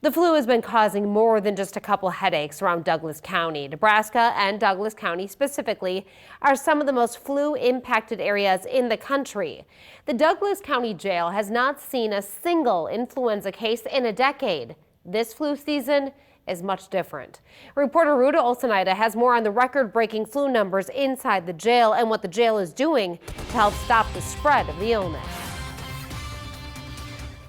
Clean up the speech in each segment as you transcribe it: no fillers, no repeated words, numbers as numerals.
The flu has been causing more than just a couple headaches around Douglas County. Nebraska and Douglas County specifically are some of the most flu-impacted areas in the country. The Douglas County Jail has not seen a single influenza case in a decade. This flu season is much different. Reporter Ruta Olsenaida has more on the record-breaking flu numbers inside the jail and what the jail is doing to help stop the spread of the illness.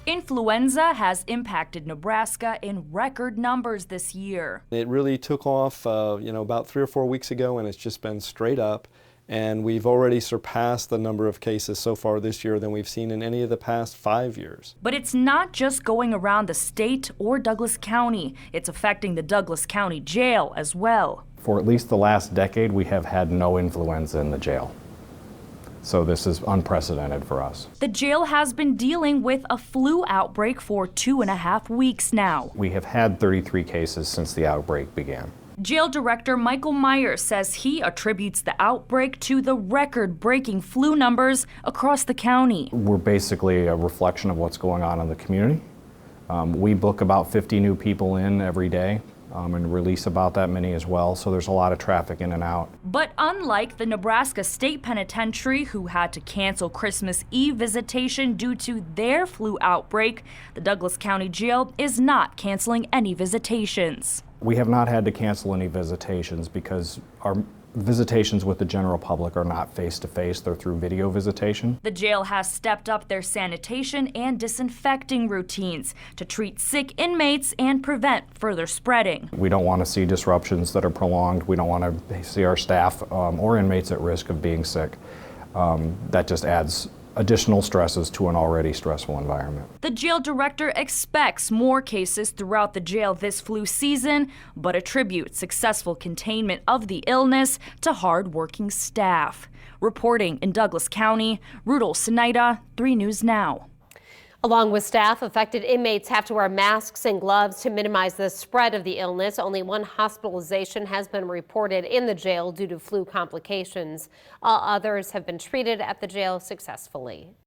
Influenza has impacted Nebraska in record numbers this year. It really took off, about 3 or 4 weeks ago, and it's just been straight up. And we've already surpassed the number of cases so far this year than we've seen in any of the past 5 years. But it's not just going around the state or Douglas County. It's affecting the Douglas County Jail as well. For at least the last decade, we have had no influenza in the jail. So this is unprecedented for us. The jail has been dealing with a flu outbreak for 2.5 weeks now. We have had 33 cases since the outbreak began. Jail Director Michael Myers says he attributes the outbreak to the record-breaking flu numbers across the county. We're basically a reflection of what's going on in the community. We book about 50 new people in every day. And release about that many as well, so there's a lot of traffic in and out. But unlike the Nebraska State Penitentiary, who had to cancel Christmas Eve visitation due to their flu outbreak, the Douglas County Jail is not canceling any visitations. We have not had to cancel any visitations because our visitations with the general public are not face-to-face, they're through video visitation. The jail has stepped up their sanitation and disinfecting routines to treat sick inmates and prevent further spreading. We don't want to see disruptions that are prolonged. We don't want to see our staff or inmates at risk of being sick. That just adds additional stresses to an already stressful environment. The jail director expects more cases throughout the jail this flu season, but attributes successful containment of the illness to hard-working staff. Reporting in Douglas County, Ruta Olsenaida, 3 News Now. Along with staff, affected inmates have to wear masks and gloves to minimize the spread of the illness. Only 1 hospitalization has been reported in the jail due to flu complications. All others have been treated at the jail successfully.